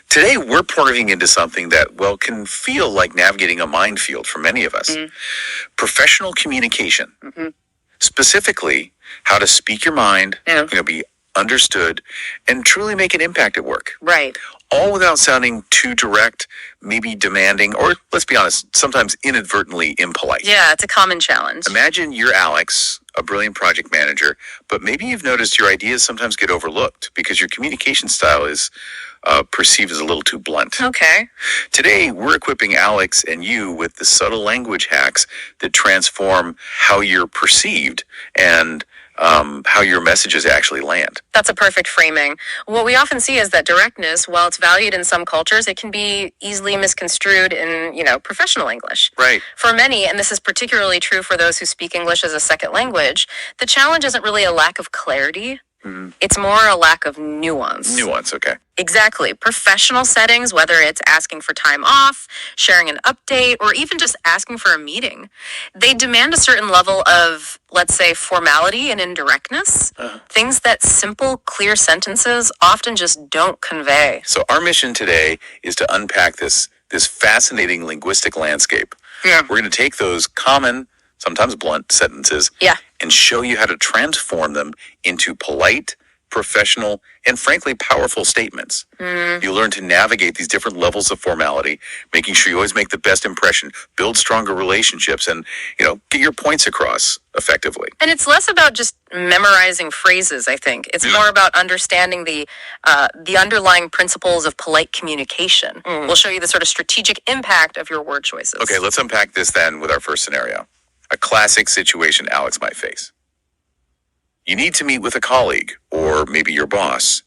Today, we're pouring into something that, well, can feel like navigating a minefield for many of us. Professional communication. Specifically, how to speak your mind, be understood, and truly make an impact at work. Right. All without sounding too direct, maybe demanding, or let's be honest, sometimes inadvertently impolite. Yeah, it's a common challenge. Imagine you're Alex, a brilliant project manager, but maybe you've noticed your ideas sometimes get overlooked because your communication style is perceived as a little too blunt. Okay. Today, we're equipping Alex and you with the subtle language hacks that transform how you're perceived and how your messages actually land. That's a perfect framing. What we often see is that directness, while it's valued in some cultures, it can be easily misconstrued in, professional English. Right. For many, and this is particularly true for those who speak English as a second language, the challenge isn't really a lack of clarity. It's more a lack of nuance. Nuance, okay. Exactly. Professional settings, whether it's asking for time off, sharing an update, or even just asking for a meeting, they demand a certain level of, let's say, formality and indirectness, things that simple, clear sentences often just don't convey. So our mission today is to unpack this fascinating linguistic landscape. Yeah. We're going to take those common, sometimes blunt sentences and show you how to transform them into polite, professional, and frankly, powerful statements. You learn to navigate these different levels of formality, making sure you always make the best impression, build stronger relationships, and, get your points across effectively. And it's less about just memorizing phrases, I think. It's more about understanding the underlying principles of polite communication. We'll show you the sort of strategic impact of your word choices. Okay, let's unpack this then with our first scenario. A classic situation Alex might face. You need to meet with a colleague, or maybe your boss,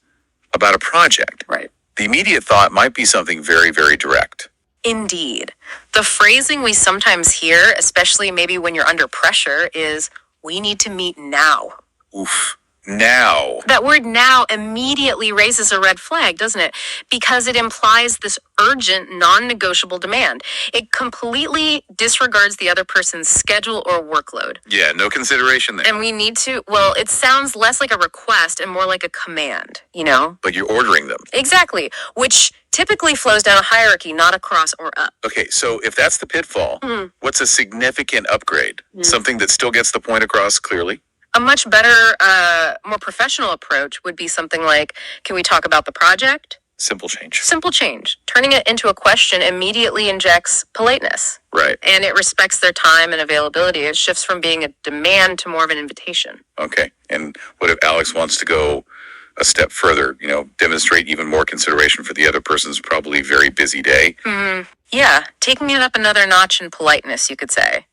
about a project. Right. The immediate thought might be something very, very direct. Indeed. The phrasing we sometimes hear, especially maybe when you're under pressure, is, "We need to meet now." Oof. Now. That word "now" immediately raises a red flag, doesn't it? Because it implies this urgent, non-negotiable demand. It completely disregards the other person's schedule or workload. Yeah, no consideration there. And we need to, it sounds less like a request and more like a command, But you're ordering them. Exactly, which typically flows down a hierarchy, not across or up. Okay, so if that's the pitfall, what's a significant upgrade? Something that still gets the point across clearly? A much better, more professional approach would be something like, "Can we talk about the project?" Simple change. Simple change. Turning it into a question immediately injects politeness. Right. And it respects their time and availability. It shifts from being a demand to more of an invitation. Okay, and what if Alex wants to go a step further, demonstrate even more consideration for the other person's probably very busy day? Yeah, taking it up another notch in politeness, you could say.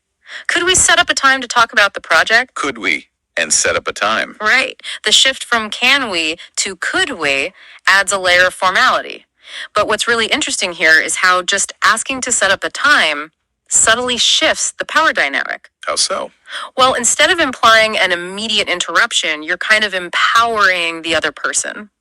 "Could we set up a time to talk about the project?" Could we? And set up a time. Right. The shift from "can we" to "could we" adds a layer of formality. But what's really interesting here is how just asking to set up a time subtly shifts the power dynamic. How so? Well, instead of implying an immediate interruption, you're kind of empowering the other person.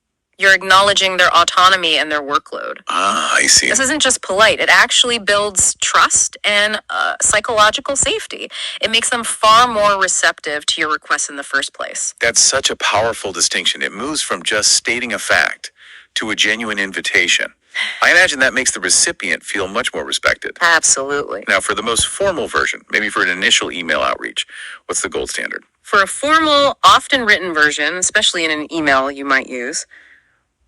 You're acknowledging their autonomy and their workload. I see. This isn't just polite. It actually builds trust and psychological safety. It makes them far more receptive to your requests in the first place. That's such a powerful distinction. It moves from just stating a fact to a genuine invitation. I imagine that makes the recipient feel much more respected. Absolutely. Now, for the most formal version, maybe for an initial email outreach, what's the gold standard? For a formal, often written version, especially in an email you might use,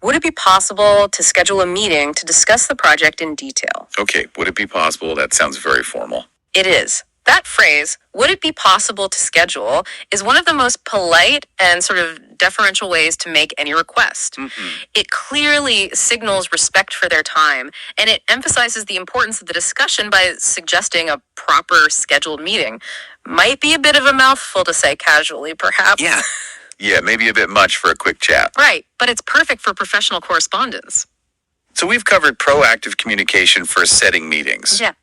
would it be possible to schedule a meeting to discuss the project in detail? Okay, would it be possible? That sounds very formal. It is. That phrase, "would it be possible to schedule," is one of the most polite and sort of deferential ways to make any request. It clearly signals respect for their time, and it emphasizes the importance of the discussion by suggesting a proper scheduled meeting. Might be a bit of a mouthful to say casually, perhaps. Yeah, maybe a bit much for a quick chat. Right, but it's perfect for professional correspondence. So we've covered proactive communication for setting meetings. Yeah.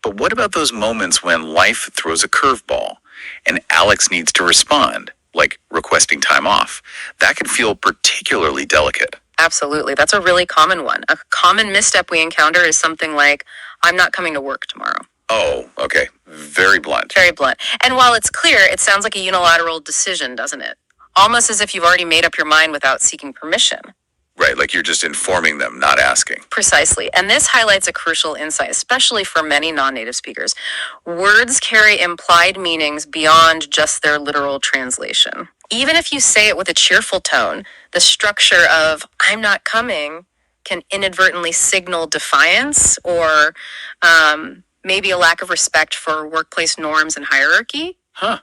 But what about those moments when life throws a curveball and Alex needs to respond, like requesting time off? That can feel particularly delicate. Absolutely. That's a really common one. A common misstep we encounter is something like, "I'm not coming to work tomorrow." Oh, okay. Very blunt. Very blunt. And while it's clear, it sounds like a unilateral decision, doesn't it? Almost as if you've already made up your mind without seeking permission. Right, like you're just informing them, not asking. Precisely. And this highlights a crucial insight, especially for many non-native speakers. Words carry implied meanings beyond just their literal translation. Even if you say it with a cheerful tone, the structure of "I'm not coming" can inadvertently signal defiance or maybe a lack of respect for workplace norms and hierarchy. Huh.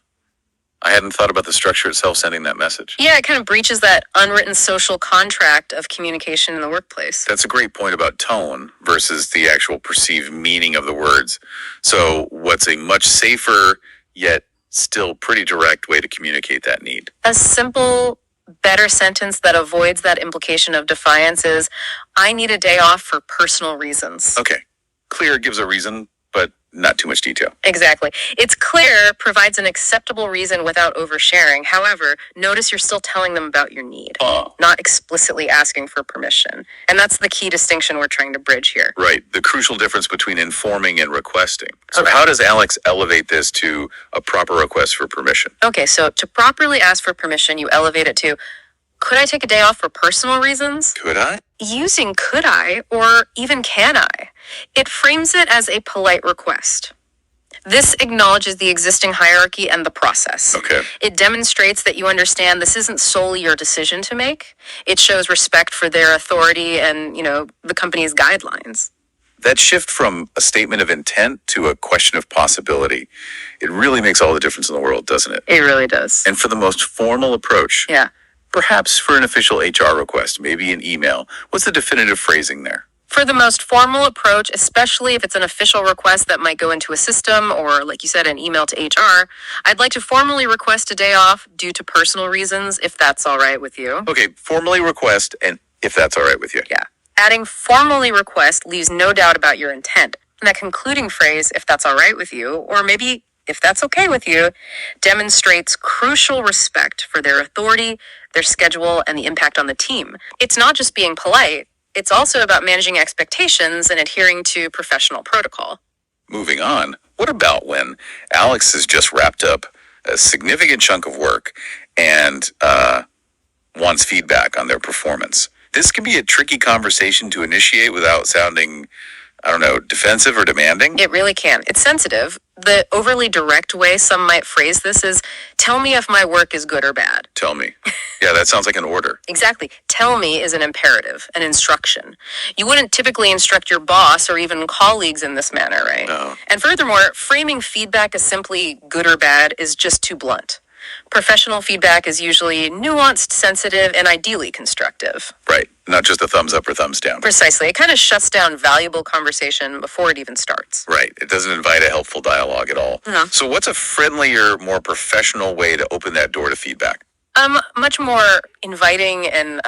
I hadn't thought about the structure itself sending that message. Yeah, it kind of breaches that unwritten social contract of communication in the workplace. That's a great point about tone versus the actual perceived meaning of the words. So what's a much safer, yet still pretty direct way to communicate that need? A simple, better sentence that avoids that implication of defiance is, "I need a day off for personal reasons." Okay. Clear gives a reason, but not too much detail. Exactly. It's clear, provides an acceptable reason without oversharing. However, notice you're still telling them about your need, not explicitly asking for permission. And that's the key distinction we're trying to bridge here. Right. The crucial difference between informing and requesting. So how does Alex elevate this to a proper request for permission? Okay, so to properly ask for permission, you elevate it to, "Could I take a day off for personal reasons?" Could I? Using "could I" or even "can I," it frames it as a polite request. This acknowledges the existing hierarchy and the process. Okay. It demonstrates that you understand this isn't solely your decision to make. It shows respect for their authority and, the company's guidelines. That shift from a statement of intent to a question of possibility, it really makes all the difference in the world, doesn't it? It really does. And for the most formal approach, Yeah. perhaps for an official HR request, maybe an email, what's the definitive phrasing there? For the most formal approach, especially if it's an official request that might go into a system or, like you said, an email to HR, I'd like to formally request a day off due to personal reasons, if that's all right with you. Okay, formally request, and if that's all right with you. Yeah. Adding "formally request" leaves no doubt about your intent. And that concluding phrase, "if that's all right with you," or maybe "if that's okay with you," demonstrates crucial respect for their authority, their schedule, and the impact on the team. It's not just being polite. It's also about managing expectations and adhering to professional protocol. Moving on, what about when Alex has just wrapped up a significant chunk of work and wants feedback on their performance? This can be a tricky conversation to initiate without sounding, defensive or demanding. It really can. It's sensitive. The overly direct way some might phrase this is, "Tell me if my work is good or bad." Tell me. Yeah, that sounds like an order. Exactly. "Tell me" is an imperative, an instruction. You wouldn't typically instruct your boss or even colleagues in this manner, right? No. And furthermore, framing feedback as simply good or bad is just too blunt. Professional feedback is usually nuanced, sensitive, and ideally constructive. Right. Not just a thumbs up or thumbs down. Precisely. It kind of shuts down valuable conversation before it even starts. Right. It doesn't invite a helpful dialogue at all. No. So what's a friendlier, more professional way to open that door to feedback? Much more inviting and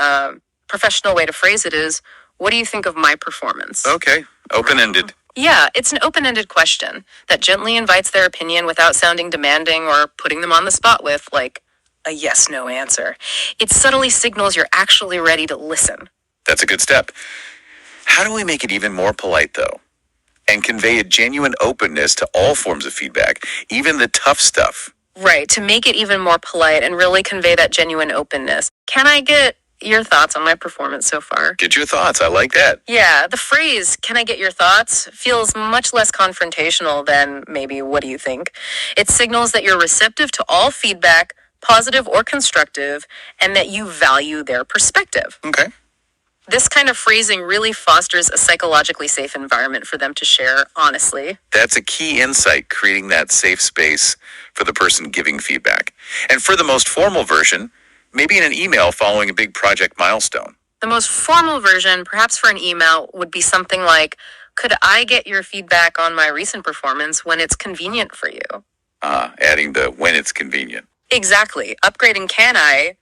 professional way to phrase it is, "What do you think of my performance?" Okay. Open-ended. Yeah, it's an open-ended question that gently invites their opinion without sounding demanding or putting them on the spot with, like, a yes-no answer. It subtly signals you're actually ready to listen. That's a good step. How do we make it even more polite, though, and convey a genuine openness to all forms of feedback, even the tough stuff? Right, to make it even more polite and really convey that genuine openness. Can I get your thoughts on my performance so far? Get your thoughts. I like that. Yeah, the phrase, "Can I get your thoughts?" feels much less confrontational than maybe "What do you think?" It signals that you're receptive to all feedback, positive or constructive, and that you value their perspective. Okay. This kind of phrasing really fosters a psychologically safe environment for them to share honestly. That's a key insight, creating that safe space for the person giving feedback. And for the most formal version, maybe in an email following a big project milestone. The most formal version, perhaps for an email, would be something like, "Could I get your feedback on my recent performance when it's convenient for you?" Adding the "when it's convenient." Exactly. Upgrading "can I"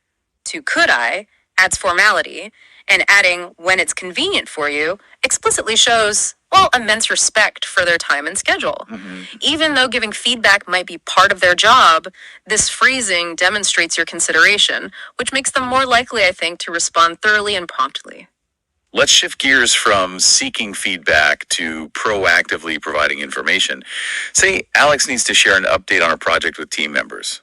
to "could I" adds formality, and adding "when it's convenient for you" explicitly shows, immense respect for their time and schedule. Mm-hmm. Even though giving feedback might be part of their job, this phrasing demonstrates your consideration, which makes them more likely, I think, to respond thoroughly and promptly. Let's shift gears from seeking feedback to proactively providing information. Say Alex needs to share an update on a project with team members.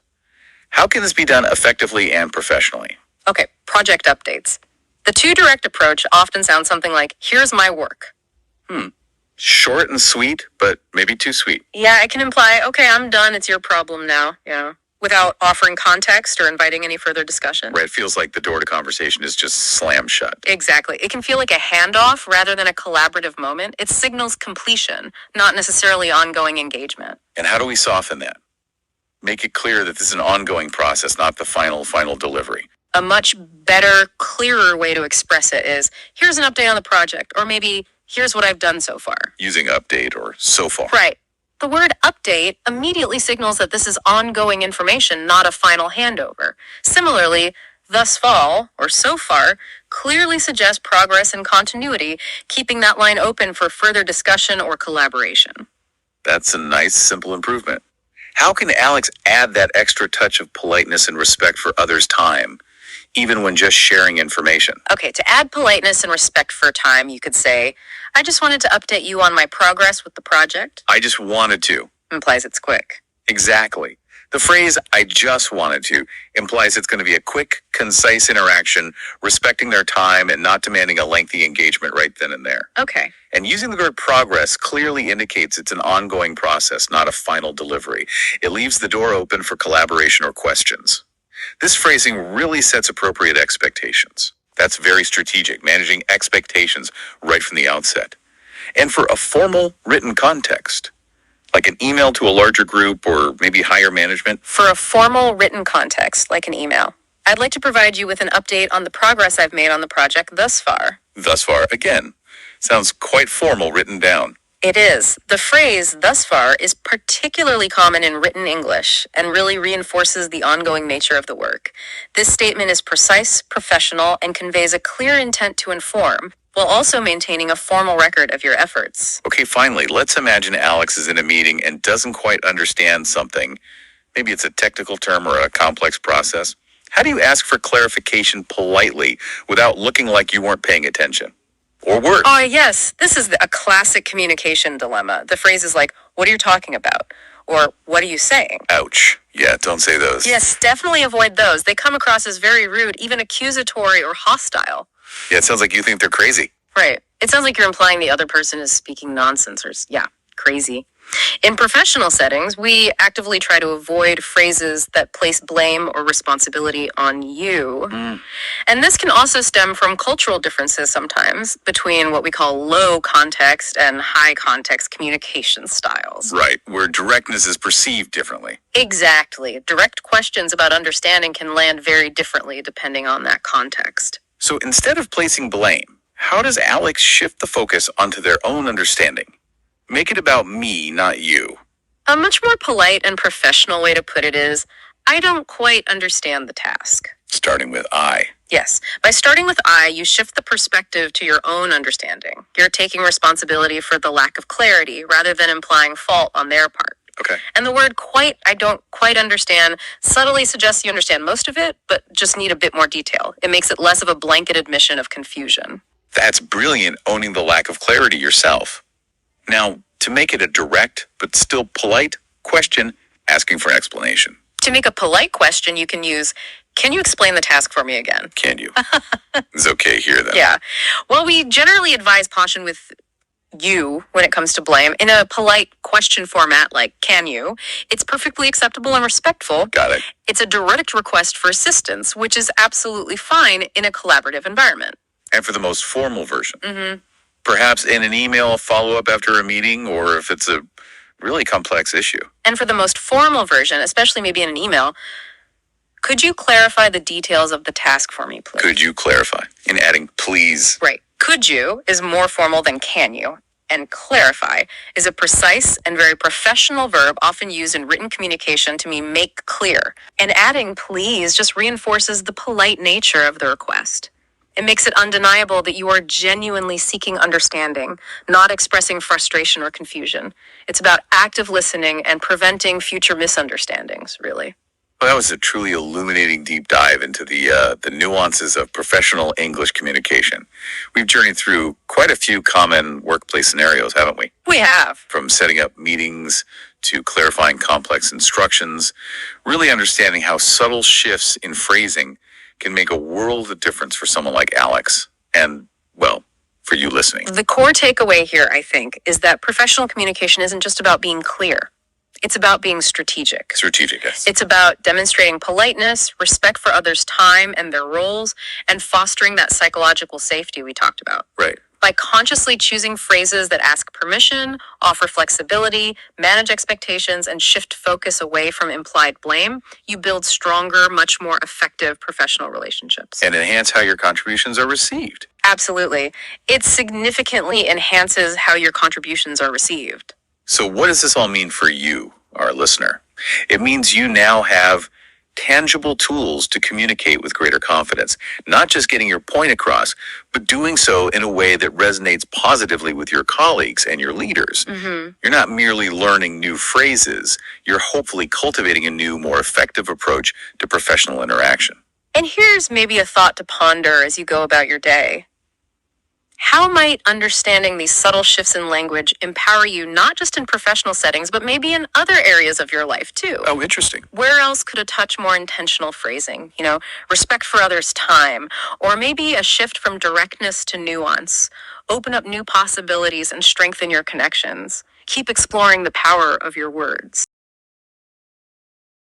How can this be done effectively and professionally? Okay, project updates. The too direct approach often sounds something like, here's my work. Short and sweet, but maybe too sweet. Yeah, it can imply, okay, I'm done, it's your problem now, without offering context or inviting any further discussion. Right, it feels like the door to conversation is just slammed shut. Exactly. It can feel like a handoff rather than a collaborative moment. It signals completion, not necessarily ongoing engagement. And how do we soften that? Make it clear that this is an ongoing process, not the final delivery. A much better, clearer way to express it is, here's an update on the project, or maybe, here's what I've done so far. Using update or so far. Right. The word update immediately signals that this is ongoing information, not a final handover. Similarly, thus far, or so far, clearly suggests progress and continuity, keeping that line open for further discussion or collaboration. That's a nice, simple improvement. How can Alex add that extra touch of politeness and respect for others' time, even when just sharing information? Okay, to add politeness and respect for time, you could say, I just wanted to update you on my progress with the project. I just wanted to. Implies it's quick. Exactly. The phrase, I just wanted to, implies it's going to be a quick, concise interaction, respecting their time and not demanding a lengthy engagement right then and there. Okay. And using the word progress clearly indicates it's an ongoing process, not a final delivery. It leaves the door open for collaboration or questions. This phrasing really sets appropriate expectations. That's very strategic, managing expectations right from the outset. And for a formal written context, like an email to a larger group or maybe higher management. For a formal written context, like an email, I'd like to provide you with an update on the progress I've made on the project thus far. Thus far, again, sounds quite formal written down. It is. The phrase thus far is particularly common in written English and really reinforces the ongoing nature of the work. This statement is precise, professional, and conveys a clear intent to inform, while also maintaining a formal record of your efforts. Okay, finally, let's imagine Alex is in a meeting and doesn't quite understand something. Maybe it's a technical term or a complex process. How do you ask for clarification politely without looking like you weren't paying attention? Or worse. Oh, yes. This is a classic communication dilemma. The phrase is like, what are you talking about? Or, what are you saying? Ouch. Yeah, don't say those. Yes, definitely avoid those. They come across as very rude, even accusatory or hostile. Yeah, it sounds like you think they're crazy. Right. It sounds like you're implying the other person is speaking nonsense or, crazy. In professional settings, we actively try to avoid phrases that place blame or responsibility on you. And this can also stem from cultural differences sometimes between what we call low context and high context communication styles. Right, where directness is perceived differently. Exactly. Direct questions about understanding can land very differently depending on that context. So instead of placing blame, how does Alex shift the focus onto their own understanding? Make it about me, not you. A much more polite and professional way to put it is, I don't quite understand the task. Starting with I. Yes. By starting with I, you shift the perspective to your own understanding. You're taking responsibility for the lack of clarity rather than implying fault on their part. Okay. And the word quite, I don't quite understand, subtly suggests you understand most of it, but just need a bit more detail. It makes it less of a blanket admission of confusion. That's brilliant, owning the lack of clarity yourself. Now, to make it a direct, but still polite question, asking for an explanation. To make a polite question, you can use, can you explain the task for me again? Can you? It's okay here, then. Yeah. Well, we generally advise caution with you when it comes to blame. In a polite question format like, can you? It's perfectly acceptable and respectful. Got it. It's a direct request for assistance, which is absolutely fine in a collaborative environment. And for the most formal version. Perhaps in an email follow-up after a meeting, or if it's a really complex issue. And for the most formal version, especially maybe in an email, could you clarify the details of the task for me, please? Could you clarify? In adding please. Right. Could you is more formal than can you. And clarify is a precise and very professional verb often used in written communication to mean make clear. And adding please just reinforces the polite nature of the request. It makes it undeniable that you are genuinely seeking understanding, not expressing frustration or confusion. It's about active listening and preventing future misunderstandings, really. Well, that was a truly illuminating deep dive into the nuances of professional English communication. We've journeyed through quite a few common workplace scenarios, haven't we? We have. From setting up meetings to clarifying complex instructions, really understanding how subtle shifts in phrasing can make a world of difference for someone like Alex and, well, for you listening. The core takeaway here, I think, is that professional communication isn't just about being clear. It's about being strategic. Strategic, yes. It's about demonstrating politeness, respect for others' time and their roles, and fostering that psychological safety we talked about. Right. By consciously choosing phrases that ask permission, offer flexibility, manage expectations, and shift focus away from implied blame, you build stronger, much more effective professional relationships. And enhance how your contributions are received. Absolutely. It significantly enhances how your contributions are received. So what does this all mean for you, our listener? It means you now have tangible tools to communicate with greater confidence, not just getting your point across, but doing so in a way that resonates positively with your colleagues and your leaders. You're not merely learning new phrases, you're hopefully cultivating a new, more effective approach to professional interaction. And here's maybe a thought to ponder as you go about your day. How might understanding these subtle shifts in language empower you not just in professional settings, but maybe in other areas of your life too? Oh, interesting. Where else could a touch more intentional phrasing, respect for others' time, or maybe a shift from directness to nuance, open up new possibilities and strengthen your connections? Keep exploring the power of your words.